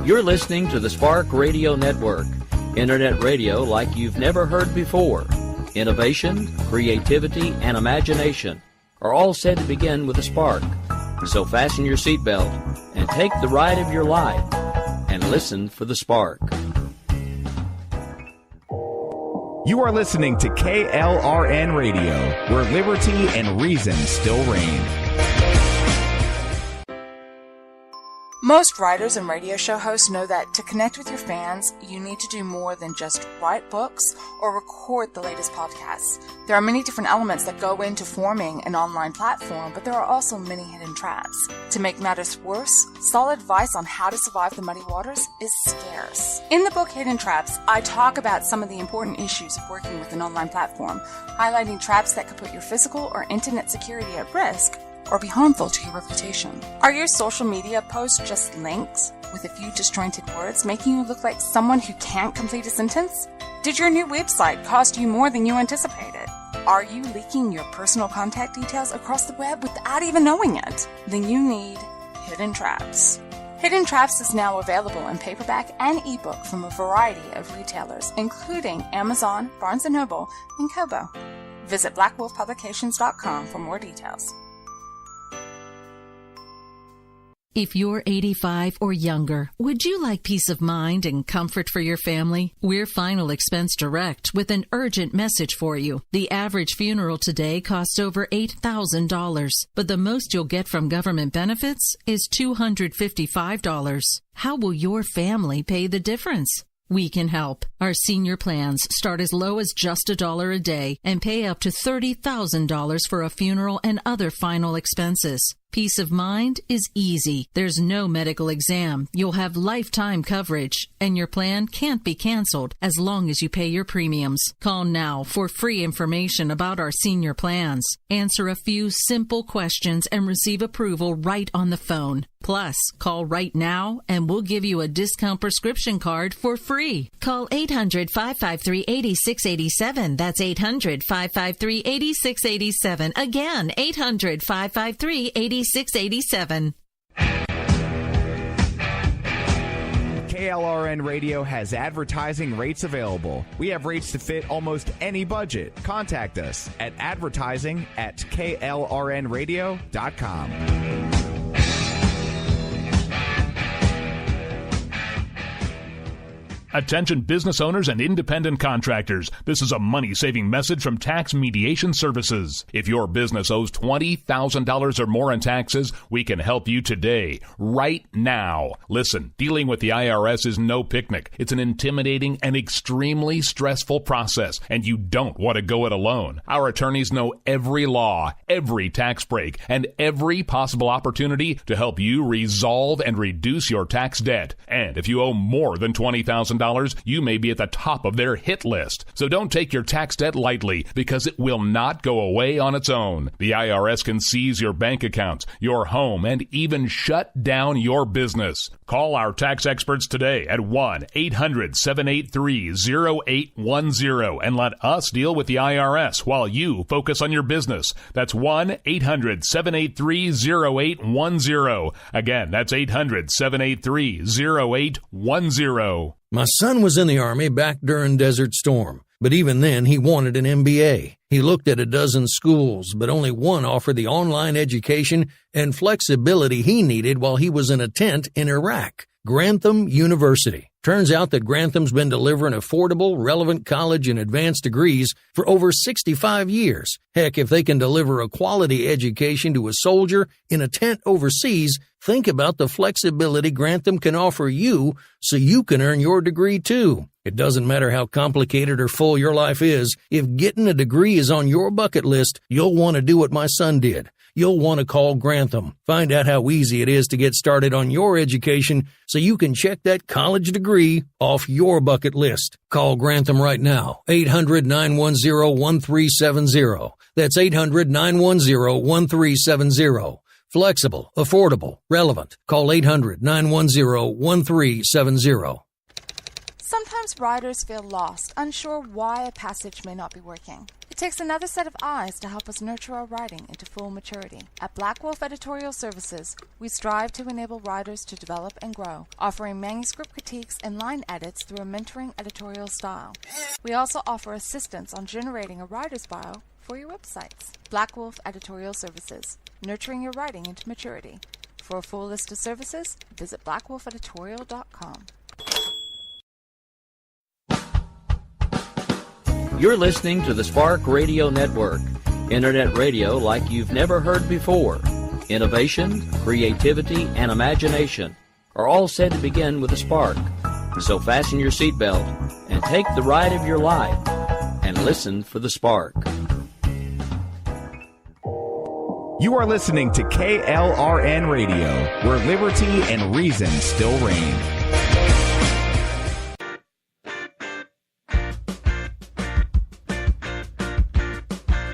You're listening to the Spark Radio Network, Internet radio like you've never heard before. Innovation, creativity, and imagination are all said to begin with a spark. So fasten your seatbelt and take the ride of your life and listen for the spark. You are listening to KLRN Radio, where liberty and reason still reign. Most writers and radio show hosts know that to connect with your fans, you need to do more than just write books or record the latest podcasts. There are many different elements that go into forming an online platform, but there are also many hidden traps. To make matters worse, solid advice on how to survive the muddy waters is scarce. In the book Hidden Traps, I talk about some of the important issues of working with an online platform, highlighting traps that could put your physical or internet security at risk or be harmful to your reputation. Are your social media posts just links with a few disjointed words, making you look like someone who can't complete a sentence? Did your new website cost you more than you anticipated? Are you leaking your personal contact details across the web without even knowing it? Then you need Hidden Traps. Hidden Traps is now available in paperback and ebook from a variety of retailers, including Amazon, Barnes & Noble, and Kobo. Visit blackwolfpublications.com for more details. If you're 85 or younger, would you like peace of mind and comfort for your family? We're Final Expense Direct with an urgent message for you. The average funeral today costs over $8,000, but the most you'll get from government benefits is $255. How will your family pay the difference? We can help. Our senior plans start as low as just $1 a day and pay up to $30,000 for a funeral and other final expenses. Peace of mind is easy. There's no medical exam. You'll have lifetime coverage, and your plan can't be canceled as long as you pay your premiums. Call now for free information about our senior plans. Answer a few simple questions and receive approval right on the phone. Plus, call right now and we'll give you a discount prescription card for free. Call 800-553-8687. That's 800-553-8687. Again, 800-553-8687. KLRN Radio has advertising rates available. We have rates to fit almost any budget. Contact us at advertising@klrnradio.com. Attention business owners and independent contractors. This is a money-saving message from Tax Mediation Services. If your business owes $20,000 or more in taxes, we can help you today, right now. Listen, dealing with the IRS is no picnic. It's an intimidating and extremely stressful process, and you don't want to go it alone. Our attorneys know every law, every tax break, and every possible opportunity to help you resolve and reduce your tax debt. And if you owe more than $20,000, you may be at the top of their hit list. So don't take your tax debt lightly, because it will not go away on its own. The IRS can seize your bank accounts, your home, and even shut down your business. Call our tax experts today at 1-800-783-0810 and let us deal with the IRS while you focus on your business. That's 1-800-783-0810. Again, that's 800-783-0810. My son was in the Army back during Desert Storm, but even then he wanted an MBA. He looked at a dozen schools, but only one offered the online education and flexibility he needed while he was in a tent in Iraq. Grantham University. Turns out that Grantham's been delivering affordable, relevant college and advanced degrees for over 65 years. Heck, if they can deliver a quality education to a soldier in a tent overseas, think about the flexibility Grantham can offer you so you can earn your degree too. It doesn't matter how complicated or full your life is. If getting a degree is on your bucket list, you'll want to do what my son did. You'll want to call Grantham. Find out how easy it is to get started on your education so you can check that college degree off your bucket list. Call Grantham right now, 800-910-1370. That's 800-910-1370. Flexible, affordable, relevant. Call 800-910-1370. Sometimes writers feel lost, unsure why a passage may not be working. It takes another set of eyes to help us nurture our writing into full maturity. At Black Wolf Editorial Services, we strive to enable writers to develop and grow, offering manuscript critiques and line edits through a mentoring editorial style. We also offer assistance on generating a writer's bio for your websites. Black Wolf Editorial Services, nurturing your writing into maturity. For a full list of services, visit blackwolfeditorial.com. You're listening to the Spark Radio Network, Internet radio like you've never heard before. Innovation, creativity, and imagination are all said to begin with a spark. So fasten your seatbelt and take the ride of your life and listen for the spark. You are listening to KLRN Radio, where liberty and reason still reign.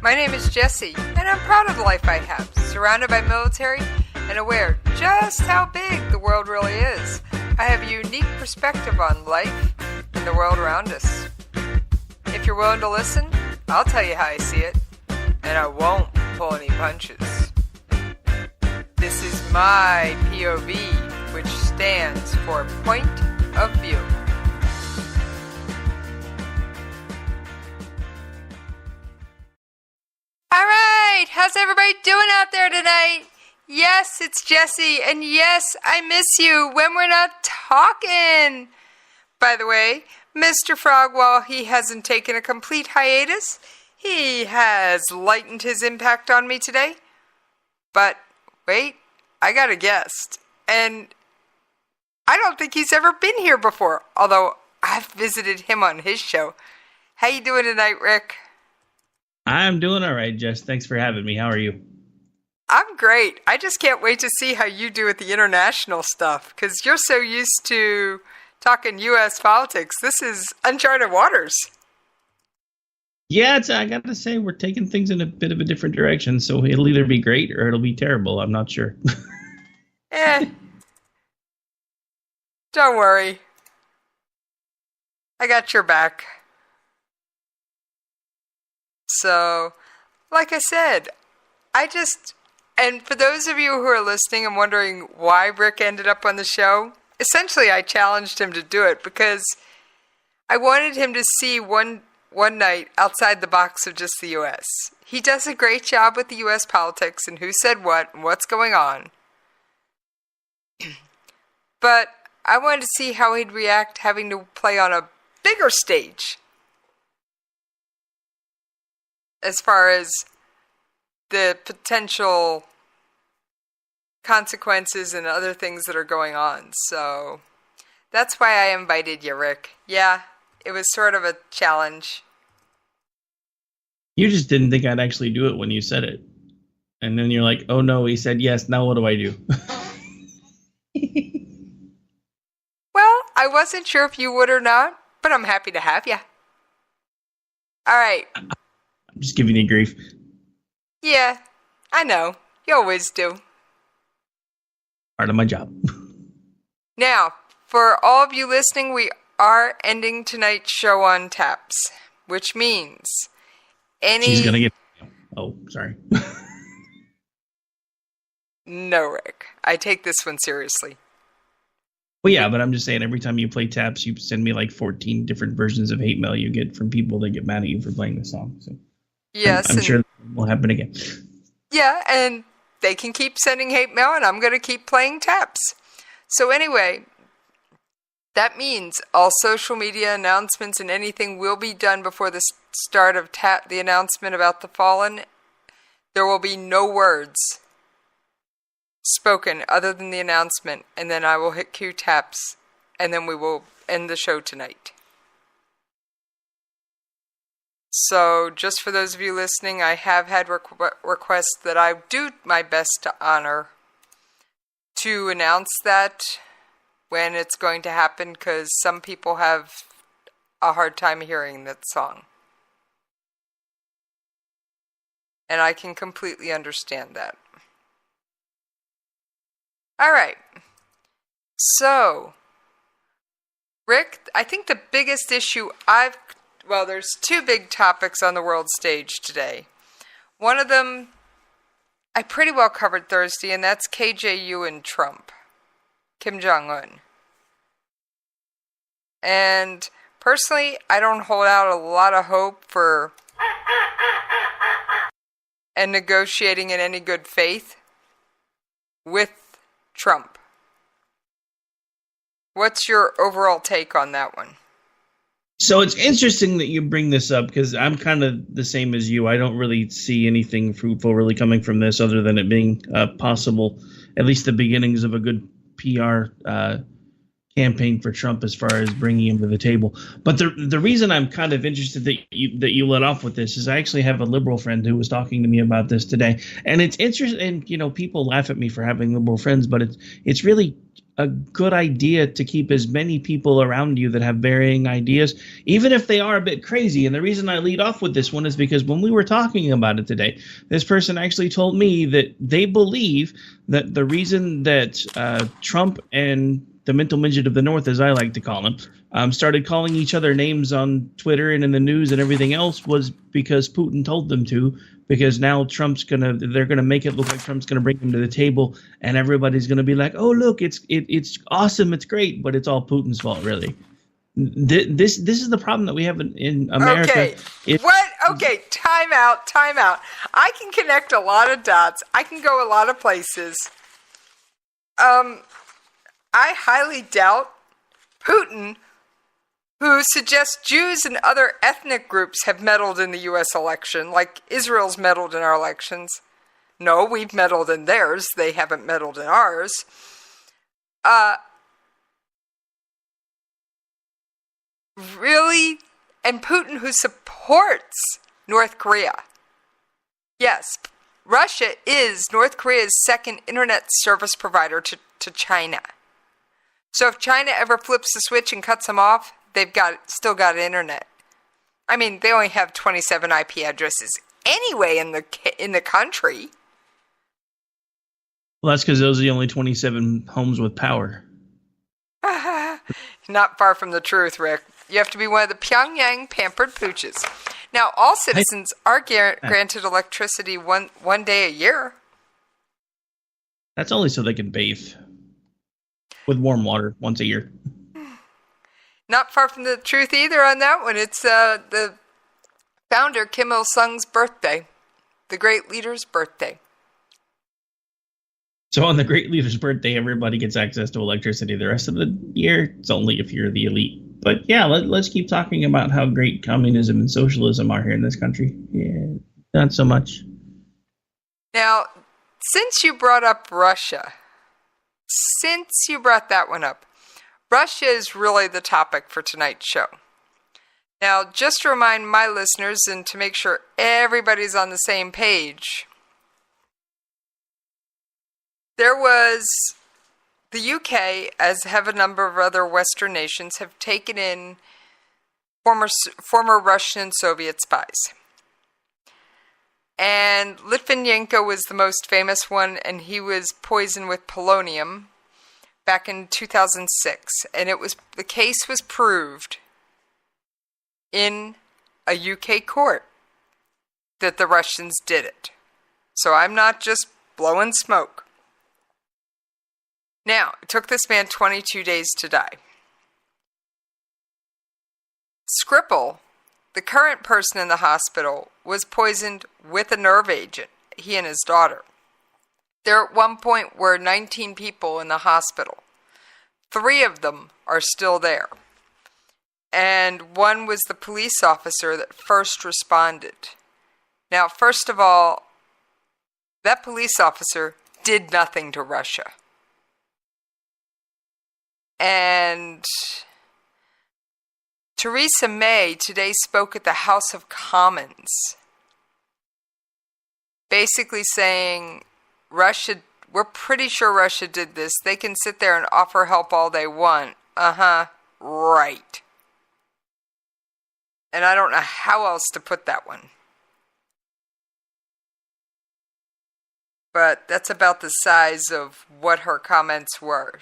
My name is Jessie, and I'm proud of the life I have, surrounded by military and aware just how big the world really is. I have a unique perspective on life and the world around us. If you're willing to listen, I'll tell you how I see it, and I won't pull any punches. This is my POV, which stands for Point of View. Alright, how's everybody doing out there tonight? Yes, it's Jessie, and yes, I miss you when we're not talking. By the way, Mr. Frog, while he hasn't taken a complete hiatus, he has lightened his impact on me today. But wait, I got a guest, and I don't think he's ever been here before, although I've visited him on his show. How you doing tonight, Rick? I'm doing all right, Jess. Thanks for having me. How are you? I'm great. I just can't wait to see how you do with the international stuff, because you're so used to talking U.S. politics. This is uncharted waters. Yeah, I got to say, we're taking things in a bit of a different direction, so it'll either be great or it'll be terrible. I'm not sure. Don't worry. I got your back. So, like I said, and for those of you who are listening and wondering why Rick ended up on the show, essentially I challenged him to do it because I wanted him to see one night outside the box of just the U.S. He does a great job with the U.S. politics and who said what and what's going on. But I wanted to see how he'd react having to play on a bigger stage as far as the potential consequences and other things that are going on. So that's why I invited you, Rick. Yeah, it was sort of a challenge. You just didn't think I'd actually do it when you said it. And then you're like, oh no, he said yes, now what do I do? Well, I wasn't sure if you would or not, but I'm happy to have you. All right. I'm just giving you grief. Yeah, I know. You always do. Part of my job. Now, for all of you listening, we are ending tonight's show on taps, which means She's going to get... Oh, sorry. No, Rick. I take this one seriously. Well, yeah, but I'm just saying every time you play taps, you send me like 14 different versions of hate mail you get from people that get mad at you for playing the song. So yes. I'm sure that will happen again. Yeah, and they can keep sending hate mail, and I'm going to keep playing taps. So anyway, that means all social media announcements and anything will be done before the start of the announcement about the Fallen. There will be no words spoken other than the announcement, and then I will hit cue taps, and then we will end the show tonight. So, just for those of you listening, I have had requests that I do my best to honor to announce that when it's going to happen, because some people have a hard time hearing that song. And I can completely understand that. All right. So, Rick, I think the biggest issue I've Well, there's two big topics on the world stage today. One of them I pretty well covered Thursday, and that's KJU and Trump, Kim Jong-un. And personally, I don't hold out a lot of hope for and negotiating in any good faith with Trump. What's your overall take on that one? So it's interesting that you bring this up because I'm kind of the same as you. I don't really see anything fruitful really coming from this other than it being possible, at least the beginnings of a good PR campaign for Trump as far as bringing him to the table. But the reason I'm kind of interested that you let off with this is I actually have a liberal friend who was talking to me about this today. And it's interesting, and you know, people laugh at me for having liberal friends, but it's really a good idea to keep as many people around you that have varying ideas, even if they are a bit crazy. And the reason I lead off with this one is because when we were talking about it today, this person actually told me that they believe that the reason that Trump and the mental midget of the North, as I like to call him, started calling each other names on Twitter and in the news and everything else was because Putin told them to, because now they're gonna make it look like Trump's gonna bring them to the table, and everybody's gonna be like, oh look, it's awesome, it's great, but it's all Putin's fault, really. This is the problem that we have in America. Okay, Okay, time out. I can connect a lot of dots. I can go a lot of places. I highly doubt Putin, who suggests Jews and other ethnic groups have meddled in the U.S. election, like Israel's meddled in our elections. No, we've meddled in theirs. They haven't meddled in ours. Really? And Putin, who supports North Korea. Yes, Russia is North Korea's second internet service provider to China. So if China ever flips the switch and cuts them off, they've still got internet. I mean, they only have 27 IP addresses anyway in the country. Well, that's because those are the only 27 homes with power. Not far from the truth, Rick. You have to be one of the Pyongyang pampered pooches. Now, all citizens are granted electricity one day a year. That's only so they can bathe with warm water once a year. Not far from the truth either on that one. It's the founder, Kim Il-sung's birthday, the great leader's birthday. So on the great leader's birthday, everybody gets access to electricity. The rest of the year, it's only if you're the elite. But yeah, let's keep talking about how great communism and socialism are here in this country. Yeah, not so much. Now, since you brought up Russia, Russia is really the topic for tonight's show. Now, just to remind my listeners and to make sure everybody's on the same page, there was the UK, as have a number of other Western nations, have taken in former Russian and Soviet spies. And Litvinenko was the most famous one, and he was poisoned with polonium back in 2006. And the case was proved in a UK court that the Russians did it. So I'm not just blowing smoke. Now, it took this man 22 days to die. Skripal, the current person in the hospital, was poisoned with a nerve agent, he and his daughter. There at one point were 19 people in the hospital. 3 of them are still there. And one was the police officer that first responded. Now, first of all, that police officer did nothing to Russia. And Theresa May today spoke at the House of Commons, basically saying, we're pretty sure Russia did this. They can sit there and offer help all they want. Right. And I don't know how else to put that one. But that's about the size of what her comments were.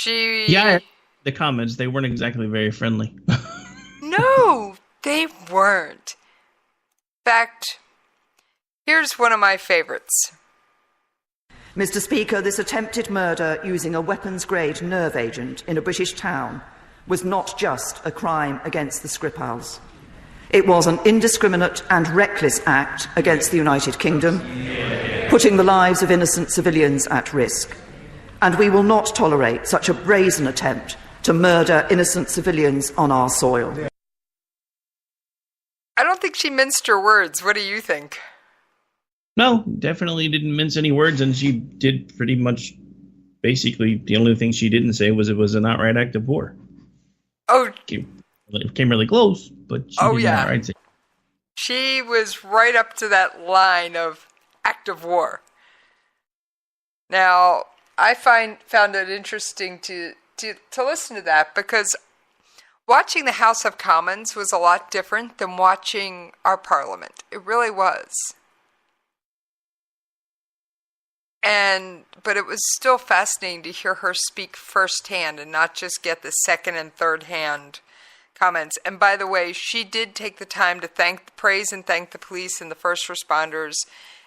Yeah, the comments, they weren't exactly very friendly. No, they weren't. In fact, here's one of my favorites. Mr. Speaker, this attempted murder using a weapons-grade nerve agent in a British town was not just a crime against the Skripals. It was an indiscriminate and reckless act against the United Kingdom, putting the lives of innocent civilians at risk. And we will not tolerate such a brazen attempt to murder innocent civilians on our soil. I don't think she minced her words. What do you think? No, definitely didn't mince any words, and she did pretty much, basically, the only thing she didn't say was it was an outright act of war. Oh. It came really close, but she didn't outright say. She was right up to that line of act of war. Now, I found it interesting to listen to that, because watching the House of Commons was a lot different than watching our Parliament. It really was. But it was still fascinating to hear her speak firsthand and not just get the second and third hand comments. And by the way, she did take the time to praise and thank the police and the first responders,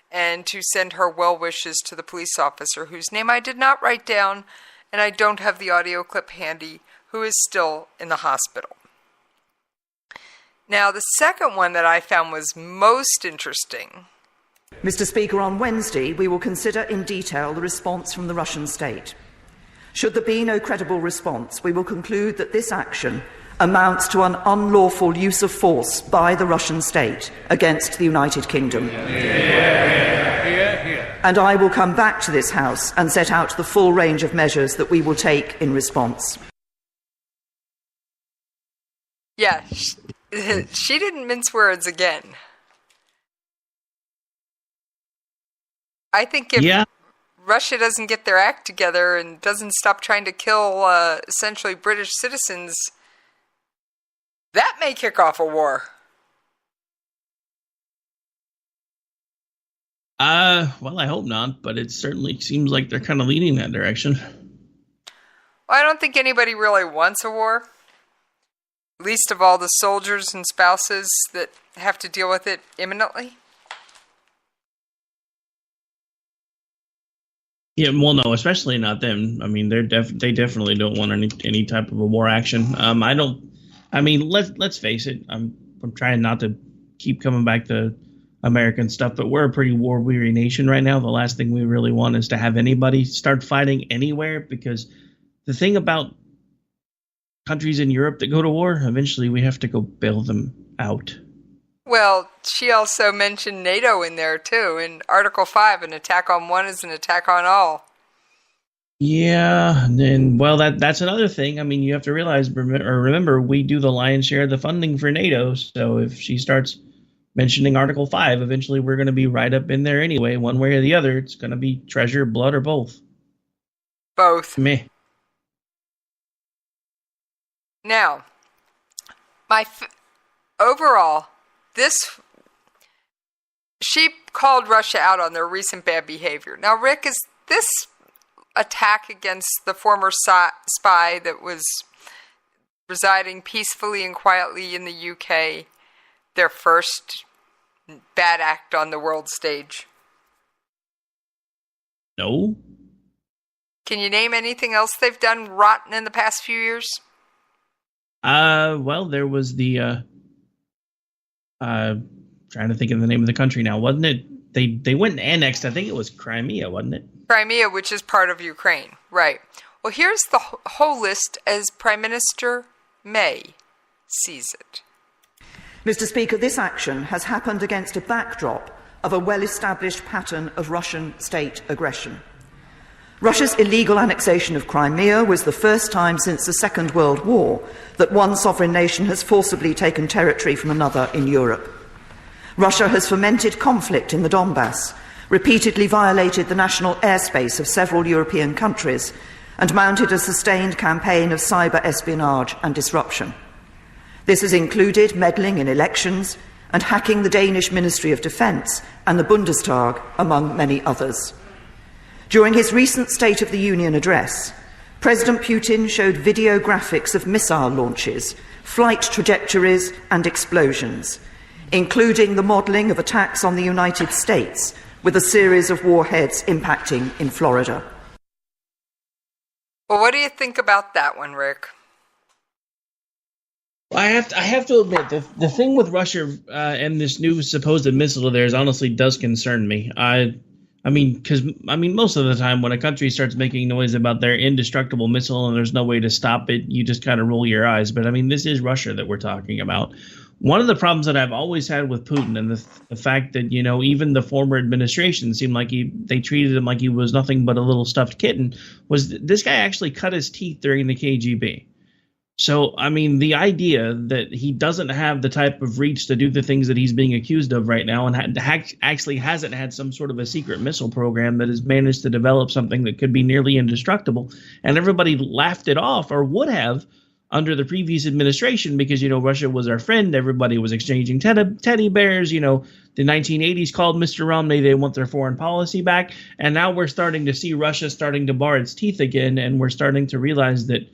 and to send her well wishes to the police officer, whose name I did not write down, and I don't have the audio clip handy, who is still in the hospital. Now, the second one that I found was most interesting. Mr. Speaker, on Wednesday, we will consider in detail the response from the Russian state. Should there be no credible response, we will conclude that this action amounts to an unlawful use of force by the Russian state against the United Kingdom. And I will come back to this House and set out the full range of measures that we will take in response. Yeah, she didn't mince words again. I think if Russia doesn't get their act together and doesn't stop trying to kill essentially British citizens, that may kick off a war. Well, I hope not, but it certainly seems like they're kind of leaning that direction. Well, I don't think anybody really wants a war. Least of all the soldiers and spouses that have to deal with it imminently. Yeah, well, no, especially not them. I mean, they definitely don't want any type of a war action. Let's face it. I'm trying not to keep coming back to American stuff, but we're a pretty war-weary nation right now. The last thing we really want is to have anybody start fighting anywhere, because the thing about countries in Europe that go to war, eventually we have to go bail them out. Well, she also mentioned NATO in there, too. In Article 5, an attack on one is an attack on all. Yeah, and well, that's another thing. I mean, you have to remember, we do the lion's share of the funding for NATO, so if she starts mentioning Article 5, eventually we're going to be right up in there anyway, one way or the other. It's going to be treasure, blood, or both. Both. Meh. Now, overall, she called Russia out on their recent bad behavior. Now, Rick, is this attack against the former spy that was residing peacefully and quietly in the UK their first bad act on the world stage? No. Can you name anything else they've done rotten in the past few years? Well, there was the trying to think of the name of the country now, wasn't it? They went and annexed, I think it was Crimea, wasn't it? Crimea, which is part of Ukraine, right. Well, here's the whole list as Prime Minister May sees it. Mr. Speaker, this action has happened against a backdrop of a well-established pattern of Russian state aggression. Russia's illegal annexation of Crimea was the first time since the Second World War that one sovereign nation has forcibly taken territory from another in Europe. Russia has fomented conflict in the Donbass, repeatedly violated the national airspace of several European countries, and mounted a sustained campaign of cyber espionage and disruption. This has included meddling in elections and hacking the Danish Ministry of Defence and the Bundestag, among many others. During his recent State of the Union address, President Putin showed video graphics of missile launches, flight trajectories and explosions, including the modelling of attacks on the United States, with a series of warheads impacting in Florida. Well, what do you think about that one, Rick? I have to admit, the thing with Russia and this new supposed missile of theirs honestly does concern me. I mean, most of the time when a country starts making noise about their indestructible missile and there's no way to stop it, you just kind of roll your eyes. But I mean, this is Russia that we're talking about. One of the problems that I've always had with Putin and the fact that, you know, even the former administration seemed like they treated him like he was nothing but a little stuffed kitten, was this guy actually cut his teeth during the KGB. So, I mean, the idea that he doesn't have the type of reach to do the things that he's being accused of right now and actually hasn't had some sort of a secret missile program that has managed to develop something that could be nearly indestructible, and everybody laughed it off, or would have, under the previous administration because, you know, Russia was our friend. Everybody was exchanging teddy bears. You know, the 1980s called Mr. Romney. They want their foreign policy back. And now we're starting to see Russia starting to bar its teeth again, and we're starting to realize that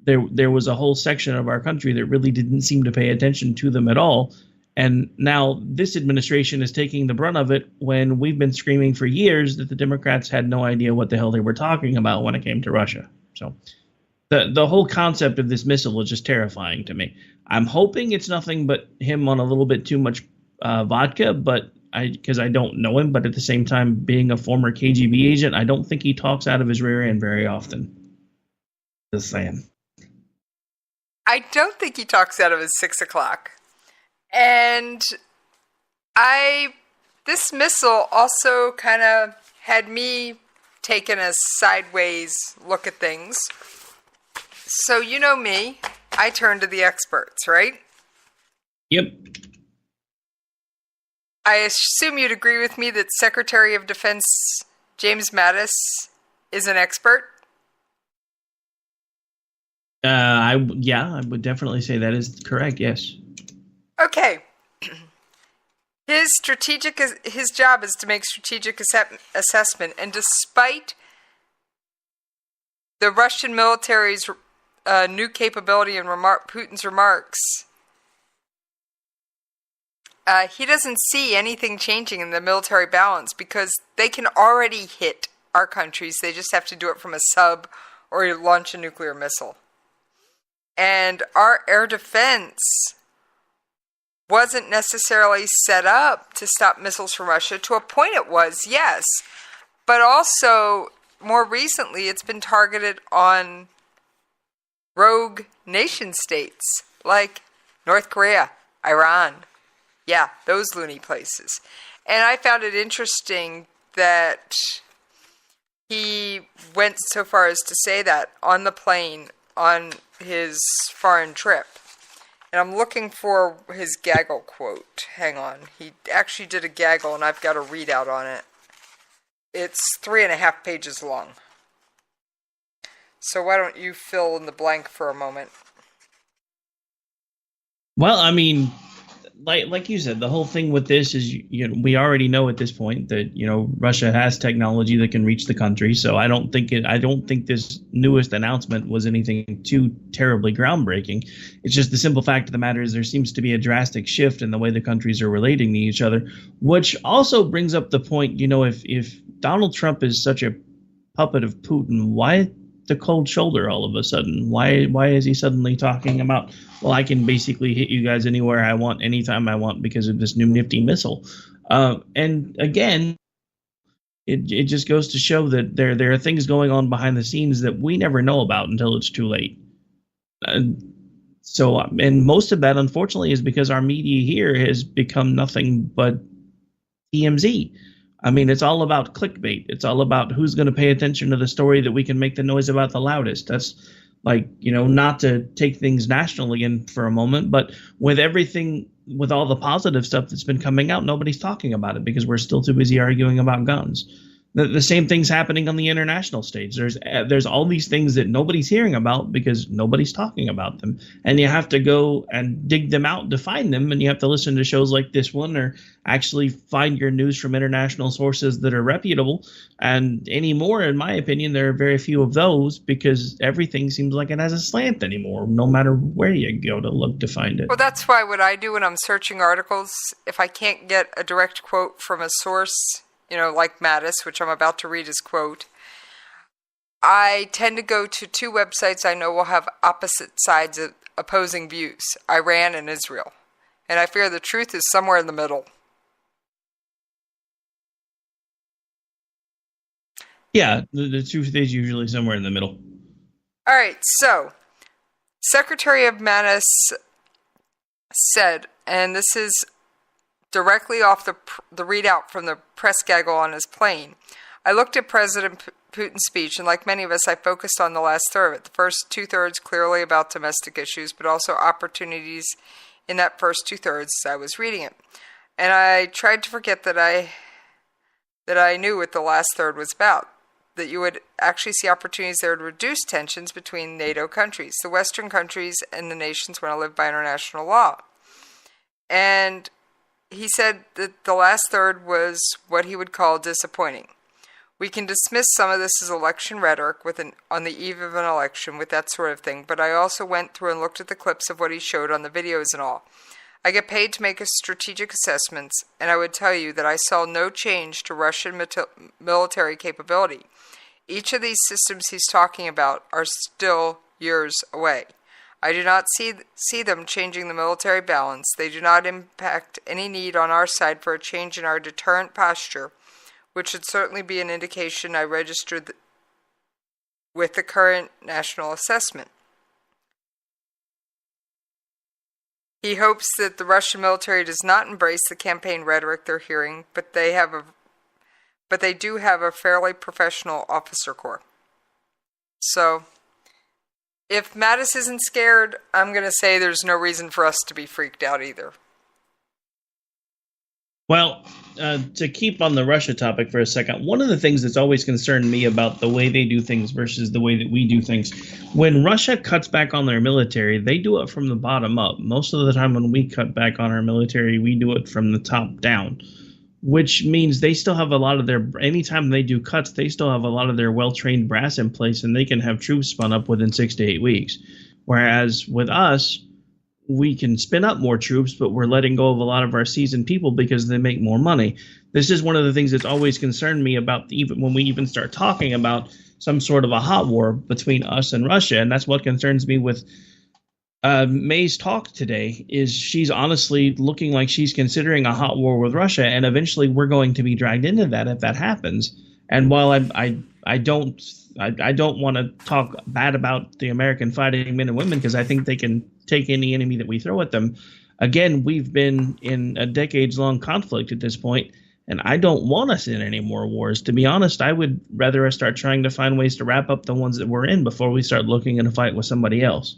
there was a whole section of our country that really didn't seem to pay attention to them at all. And now this administration is taking the brunt of it when we've been screaming for years that the Democrats had no idea what the hell they were talking about when it came to Russia. So the whole concept of this missile is just terrifying to me. I'm hoping it's nothing but him on a little bit too much vodka, but because I don't know him, but at the same time, being a former KGB agent, I don't think he talks out of his rear end very often. Just saying. I don't think he talks out of his 6 o'clock. And this missile also kind of had me taking a sideways look at things. So you know me, I turn to the experts, right? Yep. I assume you'd agree with me that Secretary of Defense James Mattis is an expert? I would definitely say that is correct. Yes. Okay. His job is to make strategic assessment, and despite the Russian military's new capability and Putin's remarks, he doesn't see anything changing in the military balance because they can already hit our countries. They just have to do it from a sub or launch a nuclear missile. And our air defense wasn't necessarily set up to stop missiles from Russia. To a point it was, yes. But also, more recently, it's been targeted on rogue nation states like North Korea, Iran. Yeah, those loony places. And I found it interesting that he went so far as to say that on the plane on his foreign trip. And I'm looking for his gaggle quote. Hang on. He actually did a gaggle, and I've got a readout on it. It's 3.5 pages long. So why don't you fill in the blank for a moment? Well, I mean, like you said, the whole thing with this is, you know, we already know at this point that, you know, Russia has technology that can reach the country. So I don't think this newest announcement was anything too terribly groundbreaking. It's just the simple fact of the matter is there seems to be a drastic shift in the way the countries are relating to each other, which also brings up the point, you know, if Donald Trump is such a puppet of Putin, why the cold shoulder all of a sudden? Why is he suddenly talking about, well, I can basically hit you guys anywhere I want, anytime I want because of this new nifty missile? And again, it just goes to show that there are things going on behind the scenes that we never know about until it's too late. And most of that, unfortunately, is because our media here has become nothing but TMZ. I mean, it's all about clickbait. It's all about who's going to pay attention to the story that we can make the noise about the loudest. That's like, you know, not to take things national again for a moment, but with everything, with all the positive stuff that's been coming out, nobody's talking about it because we're still too busy arguing about guns. The same thing's happening on the international stage. There's all these things that nobody's hearing about because nobody's talking about them, and you have to go and dig them out to find them, and you have to listen to shows like this one or actually find your news from international sources that are reputable. And anymore, in my opinion, there are very few of those because everything seems like it has a slant anymore, no matter where you go to look to find it. Well, that's why what I do when I'm searching articles, if I can't get a direct quote from a source, like Mattis, which I'm about to read his quote, I tend to go to two websites I know will have opposite sides of opposing views, Iran and Israel. And I fear the truth is somewhere in the middle. Yeah, the truth is usually somewhere in the middle. All right, so Secretary of Mattis said, and this is directly off the readout from the press gaggle on his plane. I looked at President Putin's speech, and like many of us, I focused on the last third of it. The first two-thirds clearly about domestic issues, but also opportunities in that first two-thirds as I was reading it. And I tried to forget that I knew what the last third was about, that you would actually see opportunities there to reduce tensions between NATO countries. The Western countries and the nations want to live by international law. And he said that the last third was what he would call disappointing. We can dismiss some of this as election rhetoric on the eve of an election with that sort of thing, but I also went through and looked at the clips of what he showed on the videos and all. I get paid to make strategic assessments, and I would tell you that I saw no change to Russian military capability. Each of these systems he's talking about are still years away. I do not see them changing the military balance. They do not impact any need on our side for a change in our deterrent posture, which should certainly be an indication I registered with the current national assessment. He hopes that the Russian military does not embrace the campaign rhetoric they're hearing, but they do have a fairly professional officer corps. So, if Mattis isn't scared, I'm going to say there's no reason for us to be freaked out either. Well, to keep on the Russia topic for a second, one of the things that's always concerned me about the way they do things versus the way that we do things, when Russia cuts back on their military, they do it from the bottom up. Most of the time when we cut back on our military, we do it from the top down, which means they still have a lot of their, anytime they do cuts, they still have a lot of their well-trained brass in place, and they can have troops spun up within 6 to 8 weeks. Whereas with us, we can spin up more troops, but we're letting go of a lot of our seasoned people because they make more money. This is one of the things that's always concerned me about even when we even start talking about some sort of a hot war between us and Russia. And that's what concerns me with May's talk today, is she's honestly looking like she's considering a hot war with Russia. And eventually we're going to be dragged into that if that happens. And while I don't want to talk bad about the American fighting men and women, because I think they can take any enemy that we throw at them. Again, we've been in a decades-long conflict at this point, and I don't want us in any more wars. To be honest, I would rather us start trying to find ways to wrap up the ones that we're in before we start looking at a fight with somebody else.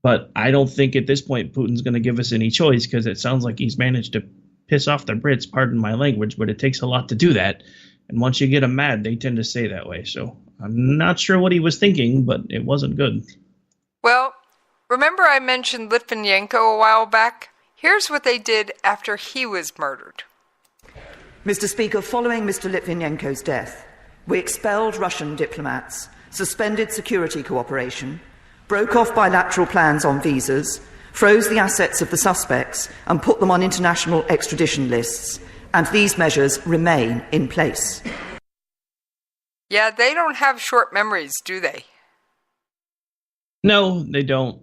But I don't think at this point Putin's going to give us any choice, because it sounds like he's managed to piss off the Brits, pardon my language, but it takes a lot to do that. And once you get them mad, they tend to stay that way. So I'm not sure what he was thinking, but it wasn't good. Well, remember I mentioned Litvinenko a while back? Here's what they did after he was murdered. Mr. Speaker, following Mr. Litvinenko's death, we expelled Russian diplomats, suspended security cooperation, broke off bilateral plans on visas, froze the assets of the suspects, and put them on international extradition lists. And these measures remain in place. Yeah, they don't have short memories, do they? No, they don't.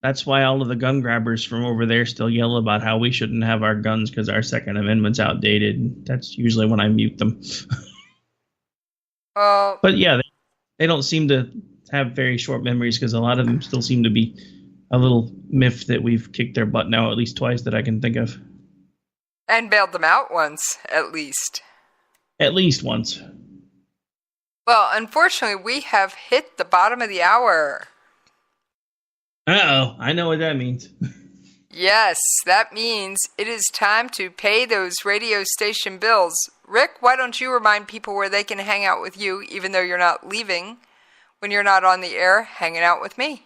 That's why all of the gun grabbers from over there still yell about how we shouldn't have our guns because our Second Amendment's outdated. That's usually when I mute them. But yeah, they don't seem to have very short memories, because a lot of them still seem to be a little miffed that we've kicked their butt now at least twice that I can think of. And bailed them out once, at least. At least once. Well, unfortunately, we have hit the bottom of the hour. Uh-oh, I know what that means. Yes, that means it is time to pay those radio station bills. Rick, why don't you remind people where they can hang out with you, even though you're not leaving, when you're not on the air, hanging out with me?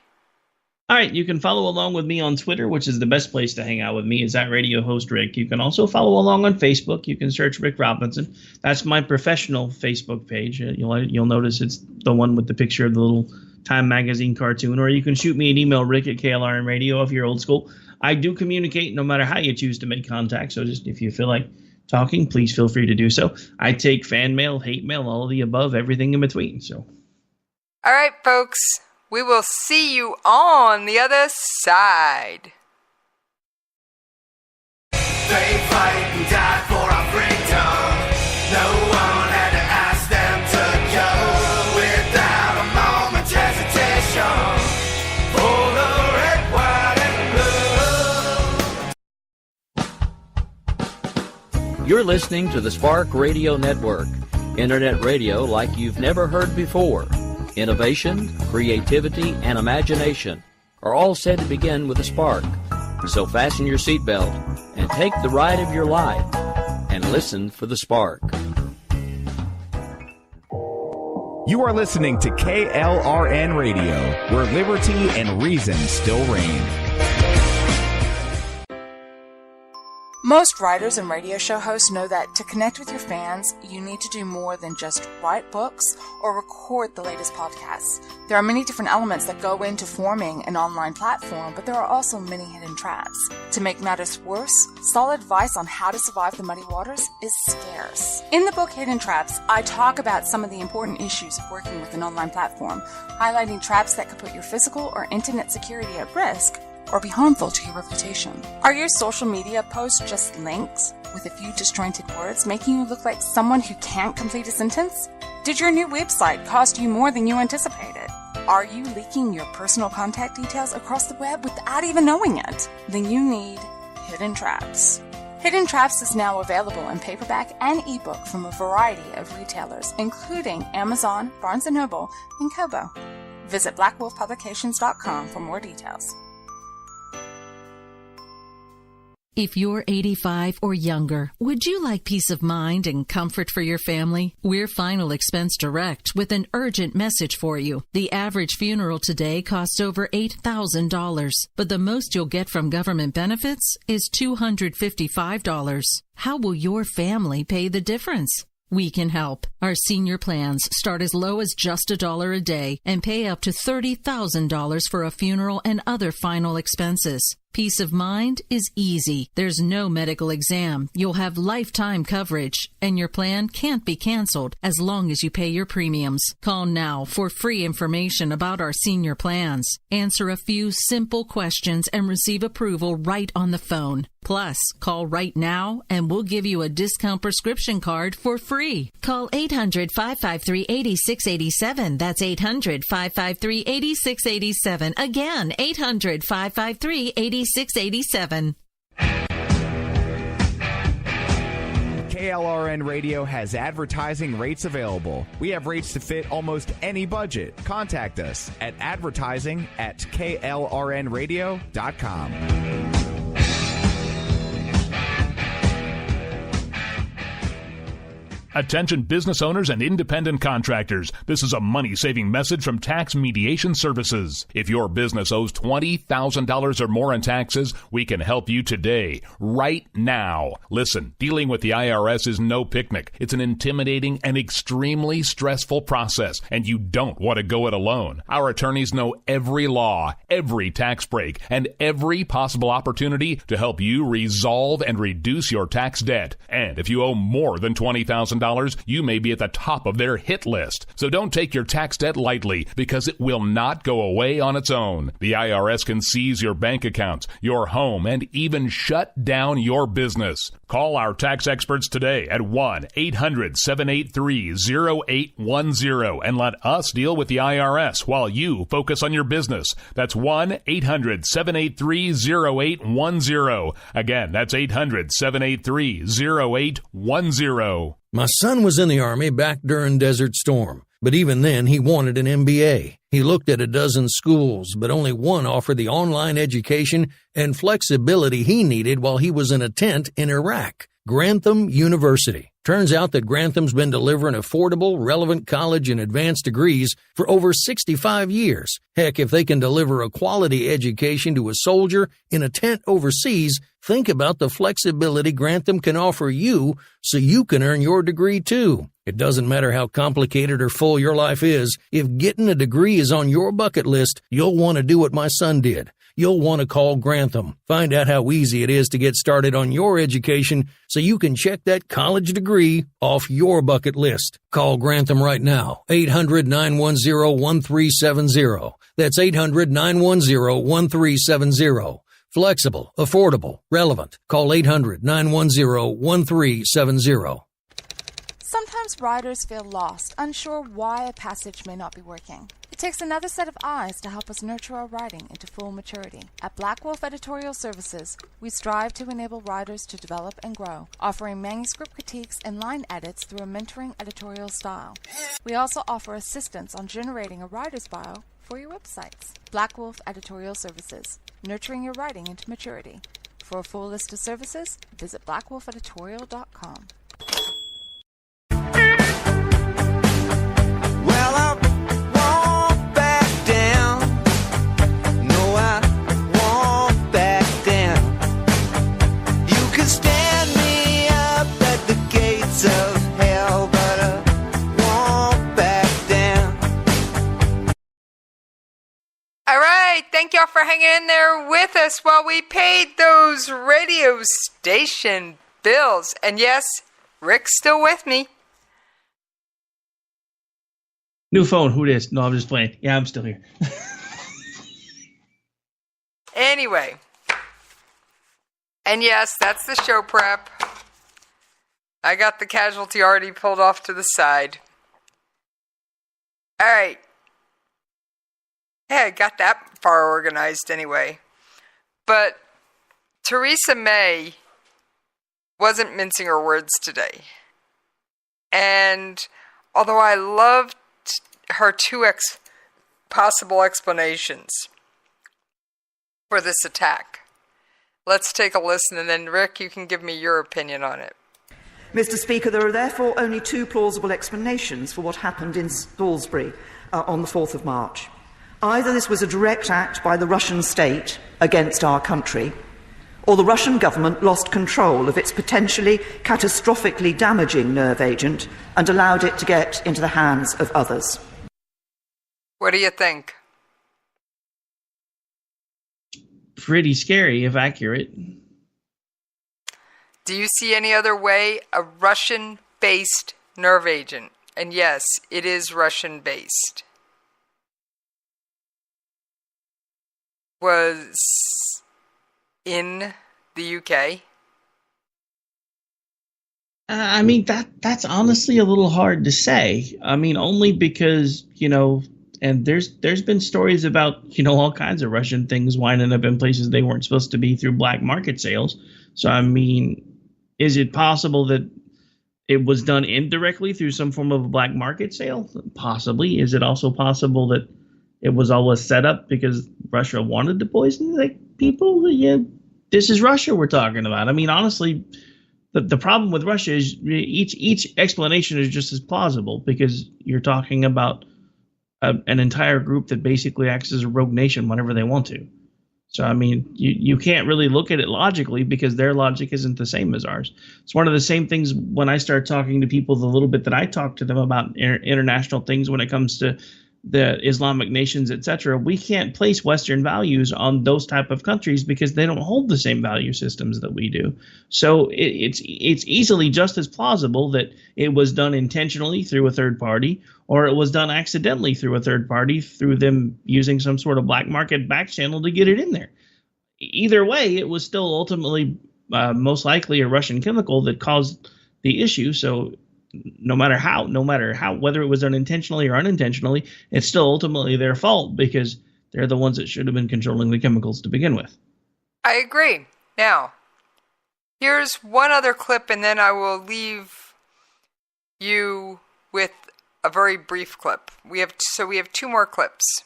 All right, you can follow along with me on Twitter, which is the best place to hang out with me, is at Radio Host Rick. You can also follow along on Facebook. You can search Rick Robinson. That's my professional Facebook page. You'll notice it's the one with the picture of the little Time Magazine cartoon. Or you can shoot me an email, Rick at KLRNRadio, if you're old school. I do communicate no matter how you choose to make contact. So just if you feel like talking, please feel free to do so. I take fan mail, hate mail, all of the above, everything in between. So, all right, folks. We will see you on the other side. They fight and die for our freedom. No one had to ask them to go without a moment's hesitation. For the red, white, and blue. You're listening to the Spark Radio Network, internet radio like you've never heard before. Innovation, creativity, and imagination are all said to begin with a spark. So fasten your seatbelt and take the ride of your life and listen for the spark. You are listening to KLRN Radio, where liberty and reason still reign. Most writers and radio show hosts know that to connect with your fans, you need to do more than just write books or record the latest podcasts. There are many different elements that go into forming an online platform, but there are also many hidden traps. To make matters worse, solid advice on how to survive the muddy waters is scarce. In the book Hidden Traps, I talk about some of the important issues of working with an online platform, highlighting traps that could put your physical or internet security at risk or be harmful to your reputation. Are your social media posts just links with a few disjointed words, making you look like someone who can't complete a sentence? Did your new website cost you more than you anticipated? Are you leaking your personal contact details across the web without even knowing it? Then you need Hidden Traps. Hidden Traps is now available in paperback and ebook from a variety of retailers, including Amazon, Barnes & Noble, and Kobo. Visit blackwolfpublications.com for more details. If you're 85 or younger, would you like peace of mind and comfort for your family? We're Final Expense Direct with an urgent message for you. The average funeral today costs over $8,000, but the most you'll get from government benefits is $255. How will your family pay the difference? We can help. Our senior plans start as low as just $1 a day and pay up to $30,000 for a funeral and other final expenses. Peace of mind is easy. There's no medical exam. You'll have lifetime coverage, and your plan can't be canceled as long as you pay your premiums. Call now for free information about our senior plans. Answer a few simple questions and receive approval right on the phone. Plus, call right now and we'll give you a discount prescription card for free. Call 800-553-8687. That's 800-553-8687. Again, 800-553-8687. 687. KLRN Radio has advertising rates available. We have rates to fit almost any budget. Contact us at advertising@klrnradio.com. Attention business owners and independent contractors. This is a money-saving message from Tax Mediation Services. If your business owes $20,000 or more in taxes, we can help you today, right now. Listen, dealing with the IRS is no picnic. It's an intimidating and extremely stressful process, and you don't want to go it alone. Our attorneys know every law, every tax break, and every possible opportunity to help you resolve and reduce your tax debt. And if you owe more than $20,000, you may be at the top of their hit list. So don't take your tax debt lightly, because it will not go away on its own. The IRS can seize your bank accounts, your home, and even shut down your business. Call our tax experts today at 1-800-783-0810 and let us deal with the IRS while you focus on your business. That's 1-800-783-0810. Again, that's 800-783-0810. My son was in the Army back during Desert Storm, but even then he wanted an MBA. He looked at a dozen schools, but only one offered the online education and flexibility he needed while he was in a tent in Iraq. Grantham University. Turns out that Grantham's been delivering affordable, relevant college and advanced degrees for over 65 years. Heck, if they can deliver a quality education to a soldier in a tent overseas, think about the flexibility Grantham can offer you so you can earn your degree too. It doesn't matter how complicated or full your life is, if getting a degree is on your bucket list, you'll want to do what my son did. You'll want to call Grantham. Find out how easy it is to get started on your education so you can check that college degree off your bucket list. Call Grantham right now, 800-910-1370. That's 800-910-1370. Flexible, affordable, relevant. Call 800-910-1370. Sometimes riders feel lost, unsure why a passage may not be working. It takes another set of eyes to help us nurture our writing into full maturity. At Black Wolf Editorial Services, we strive to enable writers to develop and grow, offering manuscript critiques and line edits through a mentoring editorial style. We also offer assistance on generating a writer's bio for your websites. Black Wolf Editorial Services, nurturing your writing into maturity. For a full list of services, visit blackwolfeditorial.com. Well, I won't back down. No, I won't back down. You can stand me up at the gates of hell, but I won't back down. All right, thank y'all for hanging in there with us while we paid those radio station bills. And yes, Rick's still with me. New phone, who this? No, I'm just playing. Yeah, I'm still here. Anyway. And yes, that's the show prep. I got the casualty already pulled off to the side. All right. Hey, I got that far organized anyway. But Theresa May wasn't mincing her words today. And although I loved her two possible explanations for this attack, let's take a listen, and then Rick, you can give me your opinion on it. Mr. Speaker, there are therefore only two plausible explanations for what happened in Salisbury on the 4th of March. Either this was a direct act by the Russian state against our country, or the Russian government lost control of its potentially catastrophically damaging nerve agent and allowed it to get into the hands of others. What do you think? Pretty scary, if accurate. Do you see any other way a Russian-based nerve agent, and yes, it is Russian-based, was in the UK? I mean, that's honestly a little hard to say. I mean, only because, and there's been stories about, all kinds of Russian things winding up in places they weren't supposed to be through black market sales. So, I mean, is it possible that it was done indirectly through some form of a black market sale? Possibly. Is it also possible that it was always set up because Russia wanted to poison people? Yeah, this is Russia we're talking about. I mean, honestly, the problem with Russia is each explanation is just as plausible, because you're talking about an entire group that basically acts as a rogue nation whenever they want to. So, I mean, you can't really look at it logically, because their logic isn't the same as ours. It's one of the same things when I start talking to people, the little bit that I talk to them about international things when it comes to the Islamic nations, etc. We can't place Western values on those type of countries because they don't hold the same value systems that we do. So it's easily just as plausible that it was done intentionally through a third party, or it was done accidentally through a third party, through them using some sort of black market back channel to get it in there. Either way, it was still ultimately most likely a Russian chemical that caused the issue. So no matter how, whether it was done intentionally or unintentionally, it's still ultimately their fault, because they're the ones that should have been controlling the chemicals to begin with. I agree. Now, here's one other clip, and then I will leave you with a very brief clip. We have 2 more clips.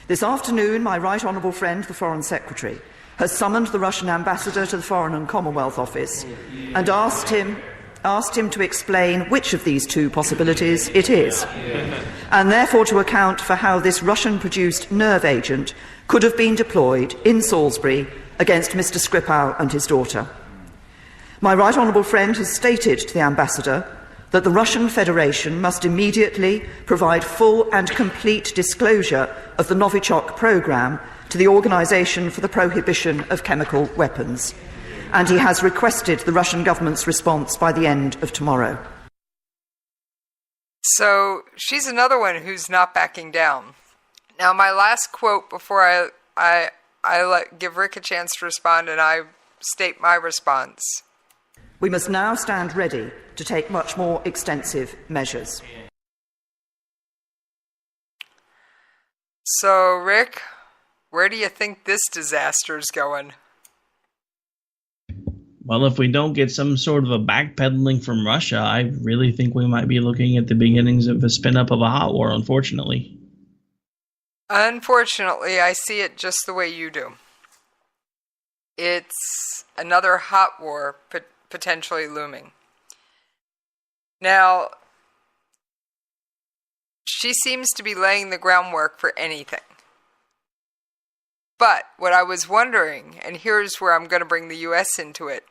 This afternoon, my Right Honourable friend, the Foreign Secretary, has summoned the Russian ambassador to the Foreign and Commonwealth Office and asked him to explain which of these 2 possibilities it is, and therefore to account for how this Russian-produced nerve agent could have been deployed in Salisbury against Mr. Skripal and his daughter. My Right Honourable friend has stated to the ambassador that the Russian Federation must immediately provide full and complete disclosure of the Novichok programme to the Organisation for the Prohibition of Chemical Weapons, and he has requested the Russian government's response by the end of tomorrow. So she's another one who's not backing down. Now, my last quote before I give Rick a chance to respond and I state my response. We must now stand ready to take much more extensive measures. So, Rick, where do you think this disaster is going? Well, if we don't get some sort of a backpedaling from Russia, I really think we might be looking at the beginnings of a spin-up of a hot war, unfortunately. Unfortunately, I see it just the way you do. It's another hot war potentially looming. Now, she seems to be laying the groundwork for anything. But what I was wondering, and here's where I'm going to bring the U.S. into it,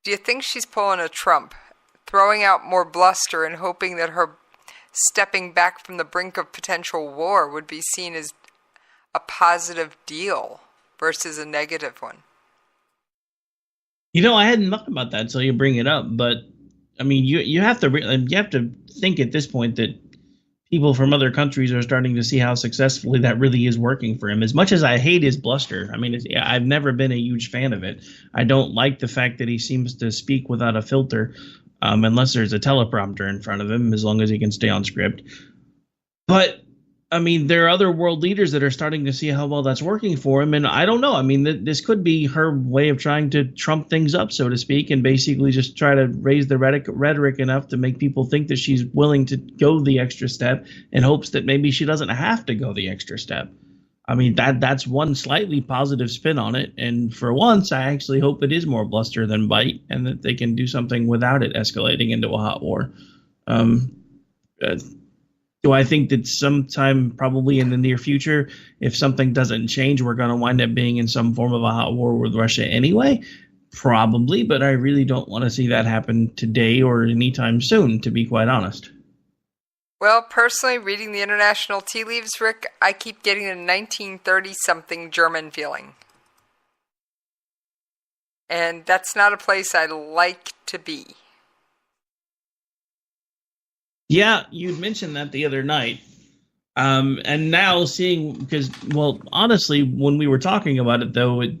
do you think she's pulling a Trump, throwing out more bluster and hoping that her stepping back from the brink of potential war would be seen as a positive deal versus a negative one? You know, I hadn't thought about that until you bring it up, but I mean, you have to think at this point that people from other countries are starting to see how successfully that really is working for him. As much as I hate his bluster, I mean, I've never been a huge fan of it. I don't like the fact that he seems to speak without a filter, unless there's a teleprompter in front of him, as long as he can stay on script. But I mean, there are other world leaders that are starting to see how well that's working for him. And I don't know. I mean, this could be her way of trying to trump things up, so to speak, and basically just try to raise the rhetoric enough to make people think that she's willing to go the extra step in hopes that maybe she doesn't have to go the extra step. I mean, that's one slightly positive spin on it. And for once, I actually hope it is more bluster than bite and that they can do something without it escalating into a hot war. Do I think that sometime probably in the near future, if something doesn't change, we're going to wind up being in some form of a hot war with Russia anyway? Probably, but I really don't want to see that happen today or anytime soon, to be quite honest. Well, personally, reading the international tea leaves, Rick, I keep getting a 1930-something German feeling. And that's not a place I'd like to be. Yeah, you'd mentioned that the other night. And now seeing, because, well, honestly, when we were talking about it, though, it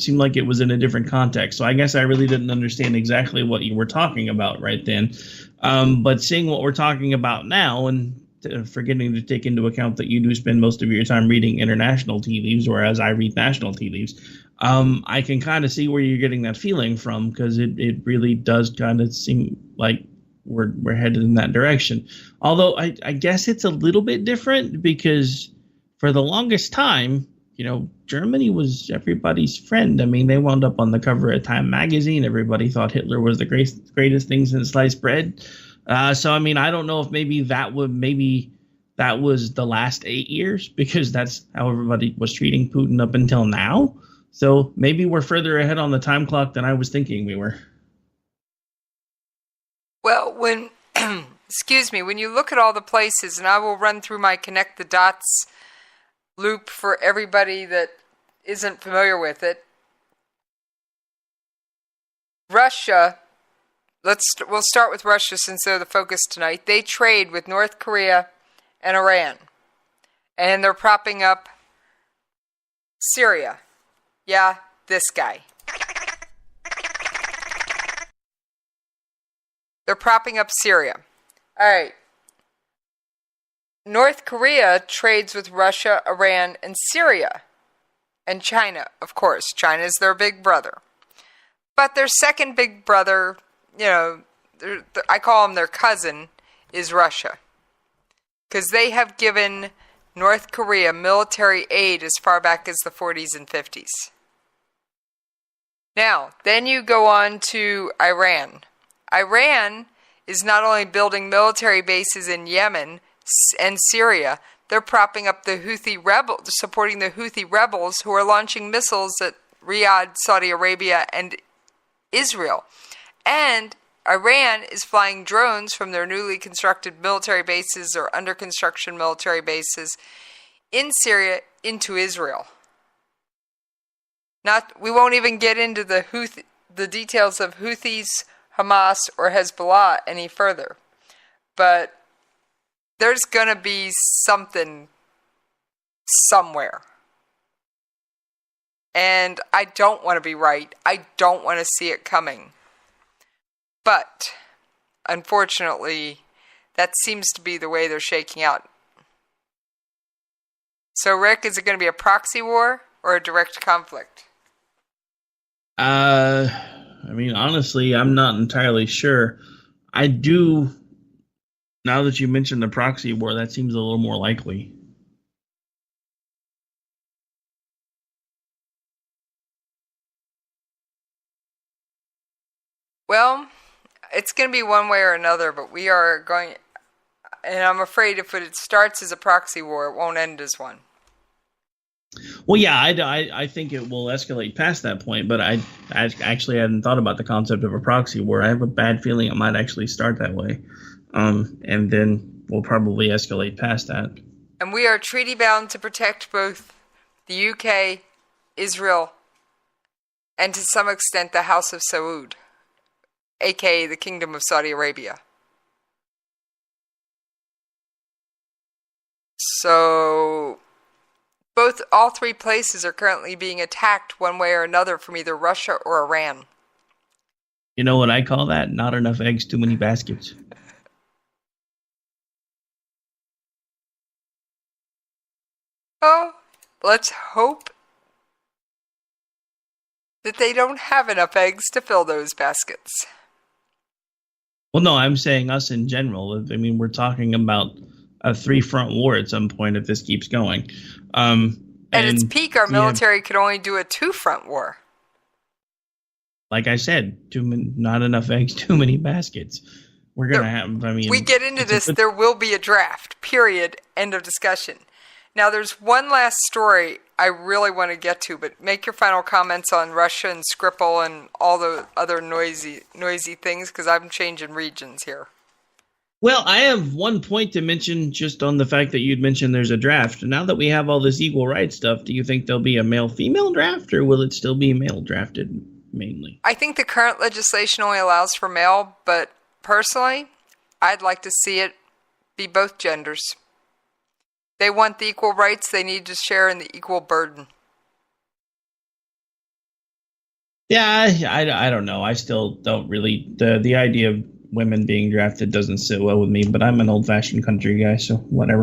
seemed like it was in a different context. So I guess I really didn't understand exactly what you were talking about right then. But seeing what we're talking about now, and forgetting to take into account that you do spend most of your time reading international tea leaves, whereas I read national tea leaves, I can kind of see where you're getting that feeling from, because it really does kind of seem like we're headed in that direction. Although I guess it's a little bit different, because for the longest time, you know, Germany was everybody's friend. I mean, they wound up on the cover of Time magazine. Everybody thought Hitler was the greatest thing since sliced bread. So, I mean, I don't know if maybe that was the last 8 years, because that's how everybody was treating Putin up until now. So maybe we're further ahead on the time clock than I was thinking we were. Well, when you look at all the places, and I will run through my connect the dots loop for everybody that isn't familiar with it. Russia, we'll start with Russia since they're the focus tonight. They trade with North Korea and Iran, and they're propping up Syria. Yeah, this guy. They're propping up Syria. All right. North Korea trades with Russia, Iran, and Syria. And China, of course. China is their big brother. But their second big brother, you know, I call him their cousin, is Russia. because they have given North Korea military aid as far back as the 40s and 50s. Now, then you go on to Iran. Iran is not only building military bases in Yemen and Syria, they're propping up the Houthi rebels, supporting the Houthi rebels who are launching missiles at Riyadh, Saudi Arabia, and Israel. And Iran is flying drones from their newly constructed military bases or under construction military bases in Syria into Israel. We won't even get into the details of Houthis, Hamas, or Hezbollah any further. But there's going to be something somewhere. And I don't want to be right. I don't want to see it coming. But, unfortunately, that seems to be the way they're shaking out. So, Rick, is it going to be a proxy war or a direct conflict? Honestly, I'm not entirely sure. I do, now that you mentioned the proxy war, that seems a little more likely. Well, it's going to be one way or another, but we are going, and I'm afraid if it starts as a proxy war, it won't end as one. Well, yeah, I think it will escalate past that point, but I actually hadn't thought about the concept of a proxy war. I have a bad feeling it might actually start that way, and then we'll probably escalate past that. And we are treaty bound to protect both the UK, Israel, and to some extent the House of Saud, aka the Kingdom of Saudi Arabia. So all three places are currently being attacked one way or another from either Russia or Iran. You know what I call that? Not enough eggs, too many baskets. Oh, let's hope that they don't have enough eggs to fill those baskets. Well, no, I'm saying us in general. I mean, we're talking about a three-front war at some point if this keeps going. At its peak, our military could only do a two-front war. Like I said, not enough eggs, too many baskets. We're going to have, we get into this, there will be a draft, period, end of discussion. Now, there's one last story I really want to get to, but make your final comments on Russia and Skripal and all the other noisy things, because I'm changing regions here. Well, I have one point to mention just on the fact that you'd mentioned there's a draft. Now that we have all this equal rights stuff, do you think there'll be a male-female draft, or will it still be male-drafted mainly? I think the current legislation only allows for male, but personally, I'd like to see it be both genders. They want the equal rights, they need to share in the equal burden. Yeah, I don't know. I still don't really... The idea of women being drafted doesn't sit well with me, but I'm an old-fashioned country guy, so whatever.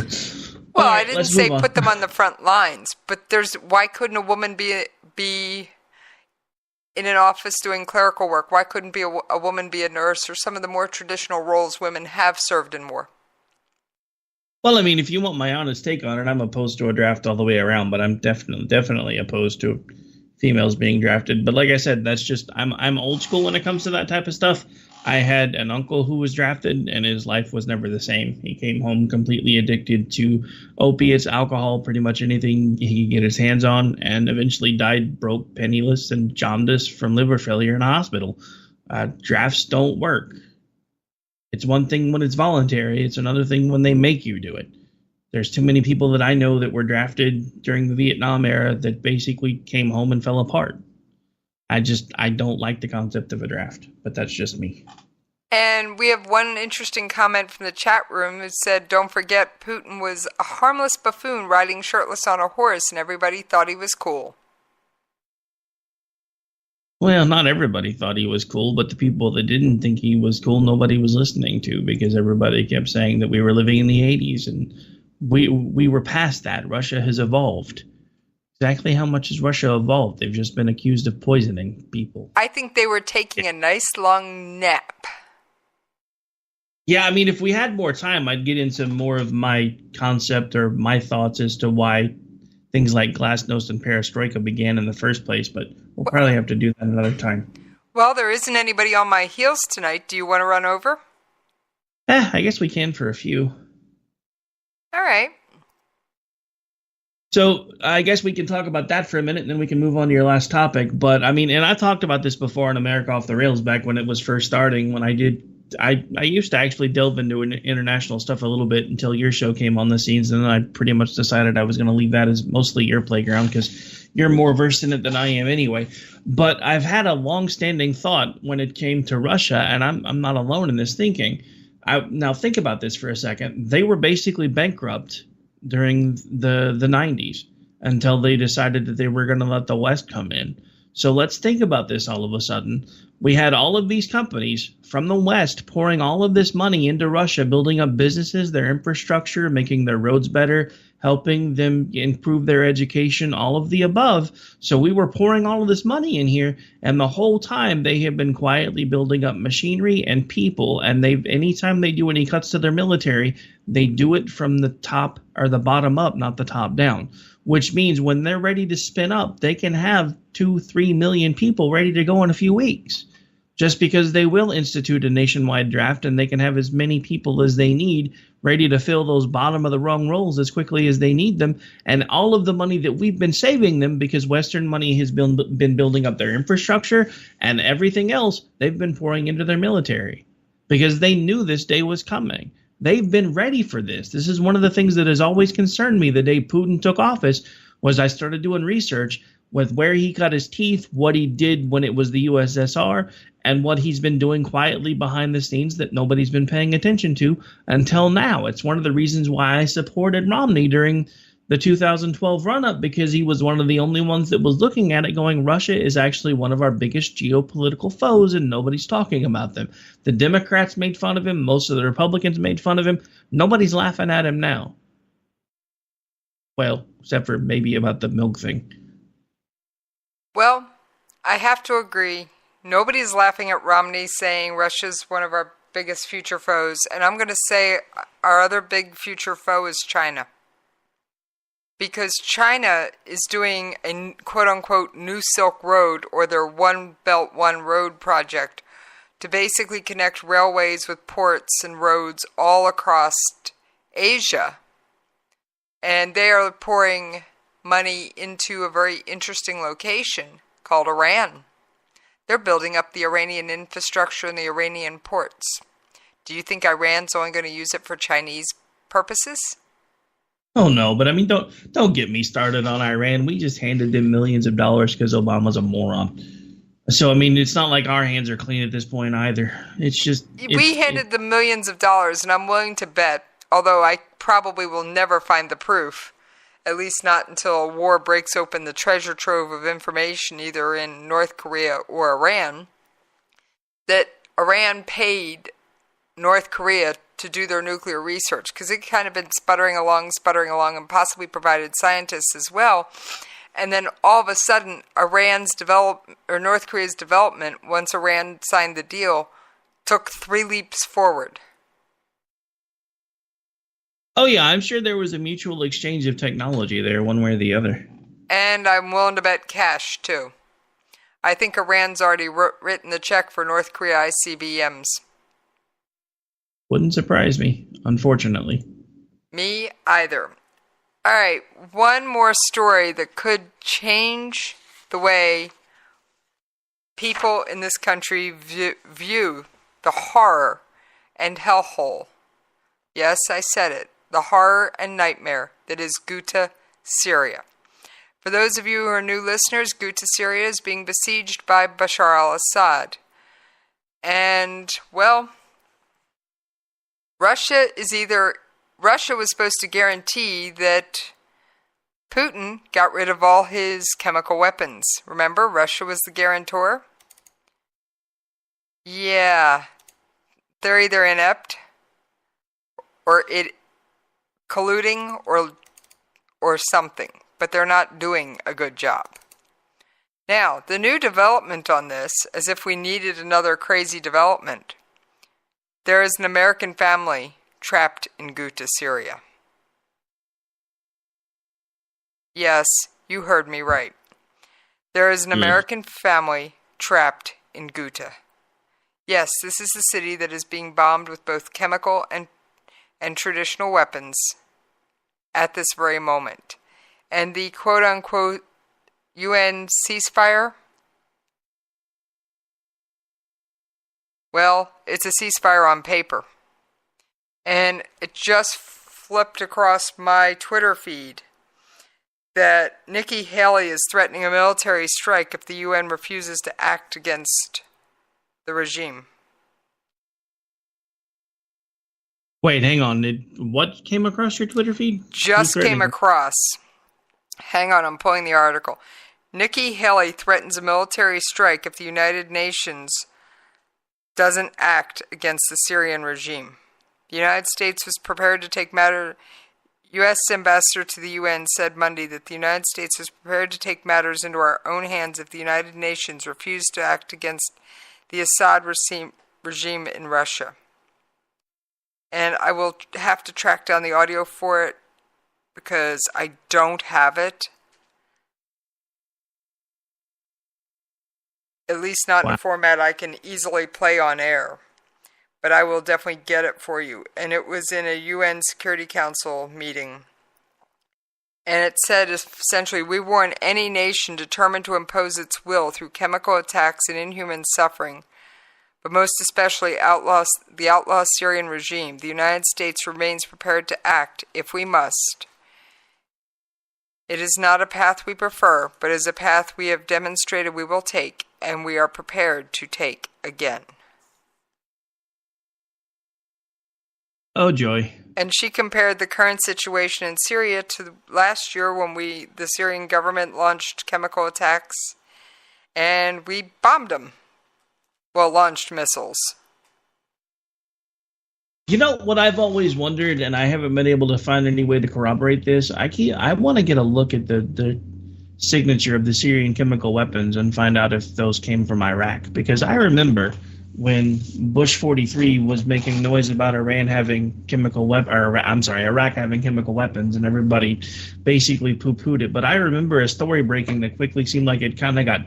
Well, right, I didn't say put them on the front lines, but why couldn't a woman be in an office doing clerical work? Why couldn't a woman be a nurse or some of the more traditional roles women have served in war? Well, I mean, if you want my honest take on it, I'm opposed to a draft all the way around, but I'm definitely opposed to females being drafted. But like I said, that's just I'm old school when it comes to that type of stuff. I had an uncle who was drafted, and his life was never the same. He came home completely addicted to opiates, alcohol, pretty much anything he could get his hands on, and eventually died broke, penniless, and jaundiced from liver failure in a hospital. Drafts don't work. It's one thing when it's voluntary. It's another thing when they make you do it. There's too many people that I know that were drafted during the Vietnam era that basically came home and fell apart. I don't like the concept of a draft, but that's just me. And we have one interesting comment from the chat room. It said, don't forget, Putin was a harmless buffoon riding shirtless on a horse, and everybody thought he was cool. Well, not everybody thought he was cool, but the people that didn't think he was cool, nobody was listening to, because everybody kept saying that we were living in the 80s, and we were past that. Russia has evolved. Exactly how much has Russia evolved? They've just been accused of poisoning people. I think they were taking a nice long nap. Yeah, I mean, if we had more time, I'd get into more of my concept or my thoughts as to why things like glasnost and perestroika began in the first place, but we'll probably have to do that another time. Well, there isn't anybody on my heels tonight. Do you want to run over? I guess we can for a few. All right. So I guess we can talk about that for a minute, and then we can move on to your last topic. But I mean, and I talked about this before on America Off the Rails back when it was first starting. When I used to actually delve into international stuff a little bit until your show came on the scenes, and then I pretty much decided I was going to leave that as mostly your playground because you're more versed in it than I am anyway. But I've had a long-standing thought when it came to Russia, and I'm not alone in this thinking. Now think about this for a second. They were basically bankrupt during the 90s until they decided that they were going to let the West come in. So let's think about this all of a sudden. We had all of these companies from the West pouring all of this money into Russia, building up businesses, their infrastructure, making their roads better, helping them improve their education, all of the above. So we were pouring all of this money in here, and the whole time they have been quietly building up machinery and people, and anytime they do any cuts to their military, they do it from the top or the bottom up, not the top down. Which means when they're ready to spin up, they can have 2-3 million people ready to go in a few weeks. Just because they will institute a nationwide draft and they can have as many people as they need ready to fill those bottom of the rung roles as quickly as they need them. And all of the money that we've been saving them because Western money has been building up their infrastructure and everything else, they've been pouring into their military because they knew this day was coming. They've been ready for this. This is one of the things that has always concerned me the day Putin took office was I started doing research with where he cut his teeth, what he did when it was the USSR, and what he's been doing quietly behind the scenes that nobody's been paying attention to until now. It's one of the reasons why I supported Romney during the 2012 run-up, because he was one of the only ones that was looking at it going, Russia is actually one of our biggest geopolitical foes and nobody's talking about them. The Democrats made fun of him. Most of the Republicans made fun of him. Nobody's laughing at him now. Well, except for maybe about the milk thing. Well, I have to agree. Nobody's laughing at Romney saying Russia's one of our biggest future foes. And I'm going to say our other big future foe is China. Because China is doing a quote-unquote New Silk Road, or their One Belt, One Road project, to basically connect railways with ports and roads all across Asia. And they are pouring money into a very interesting location called Iran. They're building up the Iranian infrastructure and the Iranian ports. Do you think Iran's only going to use it for Chinese purposes? Oh no, but I mean, don't get me started on Iran. We just handed them millions of dollars because Obama's a moron. So I mean, it's not like our hands are clean at this point either. It's just we handed them millions of dollars, and I'm willing to bet, although I probably will never find the proof, at least not until a war breaks open the treasure trove of information either in North Korea or Iran, that Iran paid North Korea to do their nuclear research, because it kind of been sputtering along, and possibly provided scientists as well. And then all of a sudden, North Korea's development, once Iran signed the deal, took 3 leaps forward. Oh yeah, I'm sure there was a mutual exchange of technology there, one way or the other. And I'm willing to bet cash, too. I think Iran's already written the check for North Korea ICBMs. Wouldn't surprise me, unfortunately. Me either. All right, one more story that could change the way people in this country view the horror and hellhole. Yes, I said it. The horror and nightmare that is Ghouta, Syria. For those of you who are new listeners, Ghouta, Syria is being besieged by Bashar al-Assad. And, well, Russia was supposed to guarantee that Putin got rid of all his chemical weapons. Remember, Russia was the guarantor? Yeah. They're either inept or colluding or something, but they're not doing a good job. Now, the new development on this, as if we needed another crazy development, There is an American family trapped in Ghouta, Syria. Yes, you heard me right. There is an American family trapped in Ghouta. Yes, this is the city that is being bombed with both chemical and traditional weapons at this very moment. And the quote-unquote UN ceasefire, well, it's a ceasefire on paper. And it just flipped across my Twitter feed that Nikki Haley is threatening a military strike if the UN refuses to act against the regime. Wait, hang on. What came across your Twitter feed? Just came across. Hang on, I'm pulling the article. Nikki Haley threatens a military strike if the United Nations doesn't act against the Syrian regime. The United States was prepared to take matter. U.S. Ambassador to the UN said Monday that the United States was prepared to take matters into our own hands if the United Nations refused to act against the Assad regime in Russia. And I will have to track down the audio for it because I don't have it. At least not in a format I can easily play on air. But I will definitely get it for you. And it was in a UN Security Council meeting. And it said essentially, we warn any nation determined to impose its will through chemical attacks and inhuman suffering, but most especially the outlaw Syrian regime. The United States remains prepared to act if we must. It is not a path we prefer, but is a path we have demonstrated we will take, and we are prepared to take again. Oh, joy. And she compared the current situation in Syria to last year when the Syrian government launched chemical attacks, and we bombed them. Well, launched missiles. You know what I've always wondered, and I haven't been able to find any way to corroborate this. I want to get a look at the signature of the Syrian chemical weapons and find out if those came from Iraq. Because I remember when Bush 43 was making noise about Iraq having chemical weapons, and everybody basically poo-pooed it. But I remember a story breaking that quickly seemed like it kind of got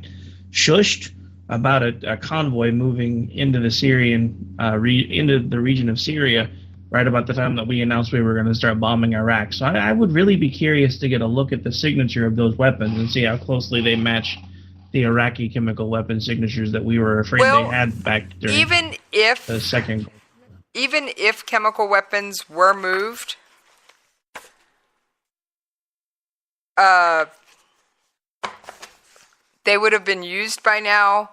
shushed about a convoy moving into the Syrian into the region of Syria right about the time that we announced we were going to start bombing Iraq. So I would really be curious to get a look at the signature of those weapons and see how closely they match the Iraqi chemical weapon signatures that we were afraid they had back during the second. Even if chemical weapons were moved, they would have been used by now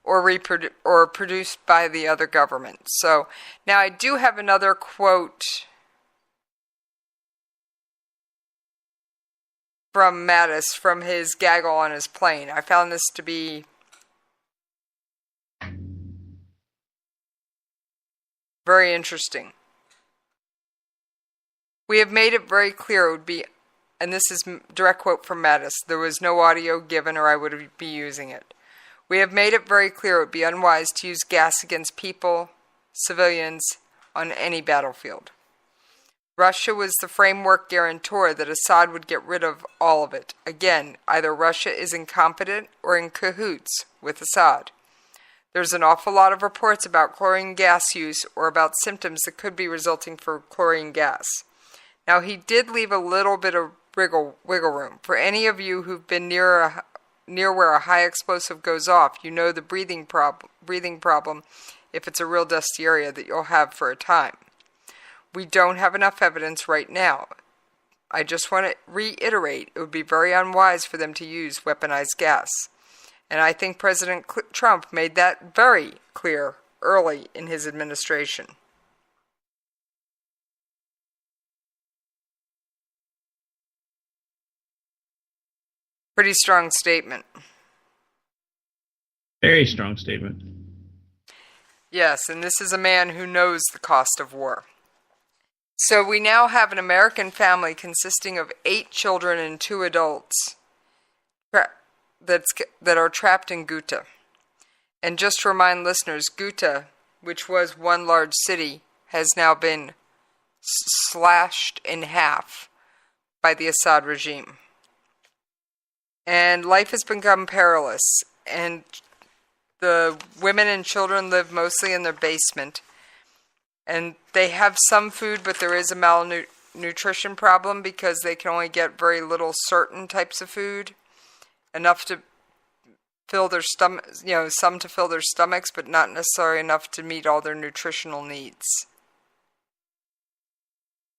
or produced by the other government. So now I do have another quote from Mattis from his gaggle on his plane. I found this to be very interesting. We have made it very clear it would be, and this is direct quote from Mattis, there was no audio given or I would be using it. We have made it very clear it would be unwise to use gas against people, civilians, on any battlefield. Russia was the framework guarantor that Assad would get rid of all of it. Again, either Russia is incompetent or in cahoots with Assad. There's an awful lot of reports about chlorine gas use or about symptoms that could be resulting from chlorine gas. Now, he did leave a little bit of wiggle room. For any of you who've been near where a high explosive goes off, you know the breathing problem, if it's a real dusty area, that you'll have for a time. We don't have enough evidence right now. I just want to reiterate, it would be very unwise for them to use weaponized gas. And I think President Trump made that very clear early in his administration. Pretty strong statement. Very strong statement. Yes, and this is a man who knows the cost of war. So we now have an American family consisting of 8 children and 2 adults that are trapped in Ghouta. And just to remind listeners, Ghouta which was one large city, has now been slashed in half by the Assad regime. And life has become perilous, and the women and children live mostly in their basement. And they have some food, but there is a malnutrition problem because they can only get very little certain types of food, enough to fill their stomach, some to fill their stomachs, but not necessarily enough to meet all their nutritional needs.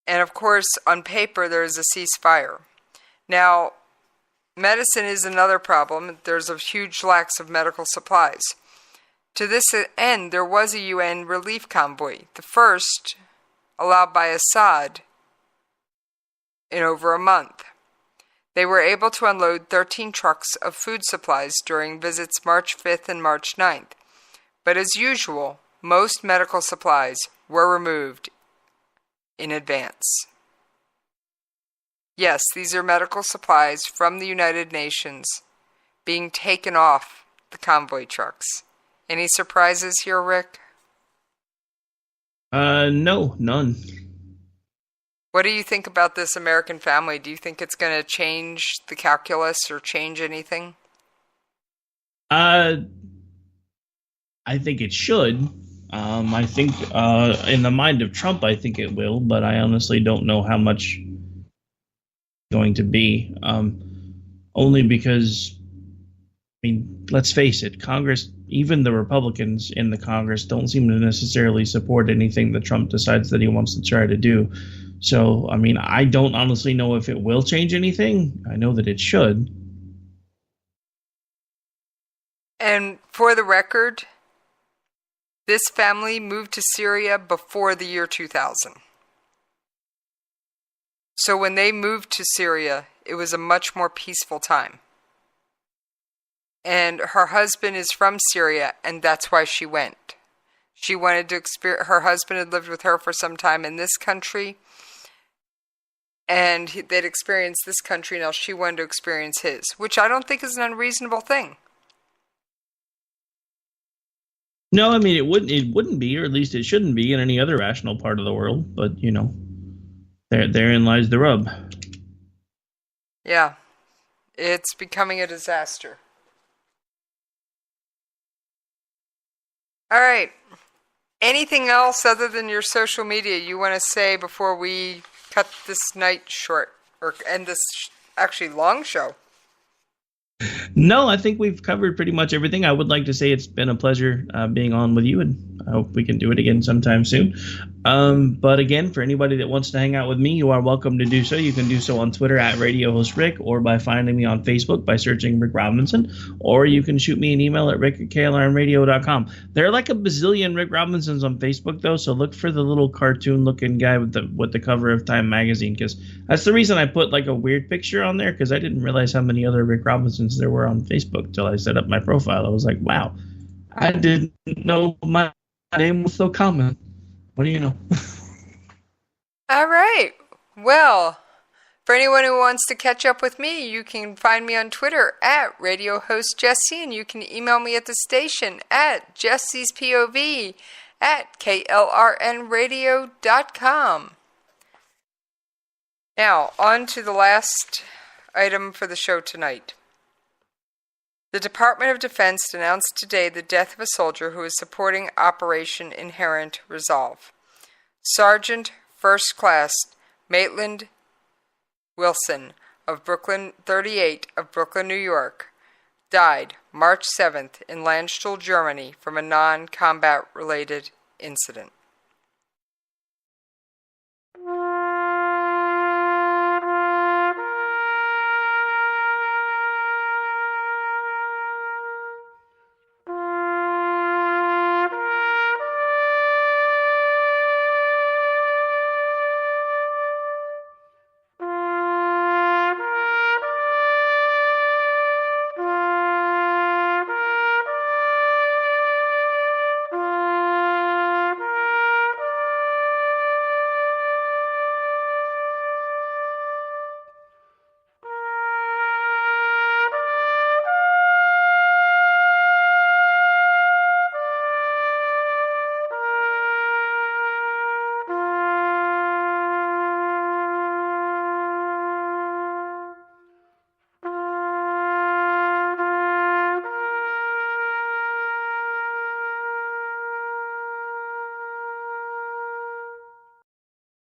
And of course, on paper, there is a ceasefire. Now, medicine is another problem. There's a huge lack of medical supplies. To this end, there was a UN relief convoy, the first allowed by Assad in over a month. They were able to unload 13 trucks of food supplies during visits March 5th and March 9th. But as usual, most medical supplies were removed in advance. Yes, these are medical supplies from the United Nations being taken off the convoy trucks. Any surprises here, Rick? No, none. What do you think about this American family? Do you think it's going to change the calculus or change anything? I think it should. I think in the mind of Trump, I think it will, but I honestly don't know how much it's going to be. Only because, let's face it, Congress, even the Republicans in the Congress, don't seem to necessarily support anything that Trump decides that he wants to try to do. So, I don't honestly know if it will change anything. I know that it should. And for the record, this family moved to Syria before the year 2000. So when they moved to Syria, it was a much more peaceful time. And her husband is from Syria, and that's why she went. She wanted to experience, her husband had lived with her for some time in this country, and they'd experienced this country, now she wanted to experience his, which I don't think is an unreasonable thing. No, it wouldn't be, or at least it shouldn't be in any other rational part of the world, but, therein lies the rub. Yeah, it's becoming a disaster. All right. Anything else other than your social media you want to say before we cut this night short, or end this actually long show? No, I think we've covered pretty much everything. I would like to say it's been a pleasure being on with you, and I hope we can do it again sometime soon. But again, for anybody that wants to hang out with me, you are welcome to do so. You can do so on Twitter at Radio Host Rick, or by finding me on Facebook by searching Rick Robinson, or you can shoot me an email at rick@klrnradio.com. There are like a bazillion Rick Robinsons on Facebook, though, so look for the little cartoon-looking guy with the cover of Time magazine, because that's the reason I put like a weird picture on there, because I didn't realize how many other Rick Robinsons there were on Facebook till I set up my profile. I was like, wow, I didn't know my name was so common. What do you know? All right. Well, for anyone who wants to catch up with me, you can find me on Twitter at Radio Host Jesse, and you can email me at the station at jessespov@klrnradio.com. Now, on to the last item for the show tonight. The Department of Defense announced today the death of a soldier who is supporting Operation Inherent Resolve. Sergeant First Class Maitland Wilson of Brooklyn 38 of Brooklyn, New York, died March 7th in Landstuhl, Germany from a non-combat related incident.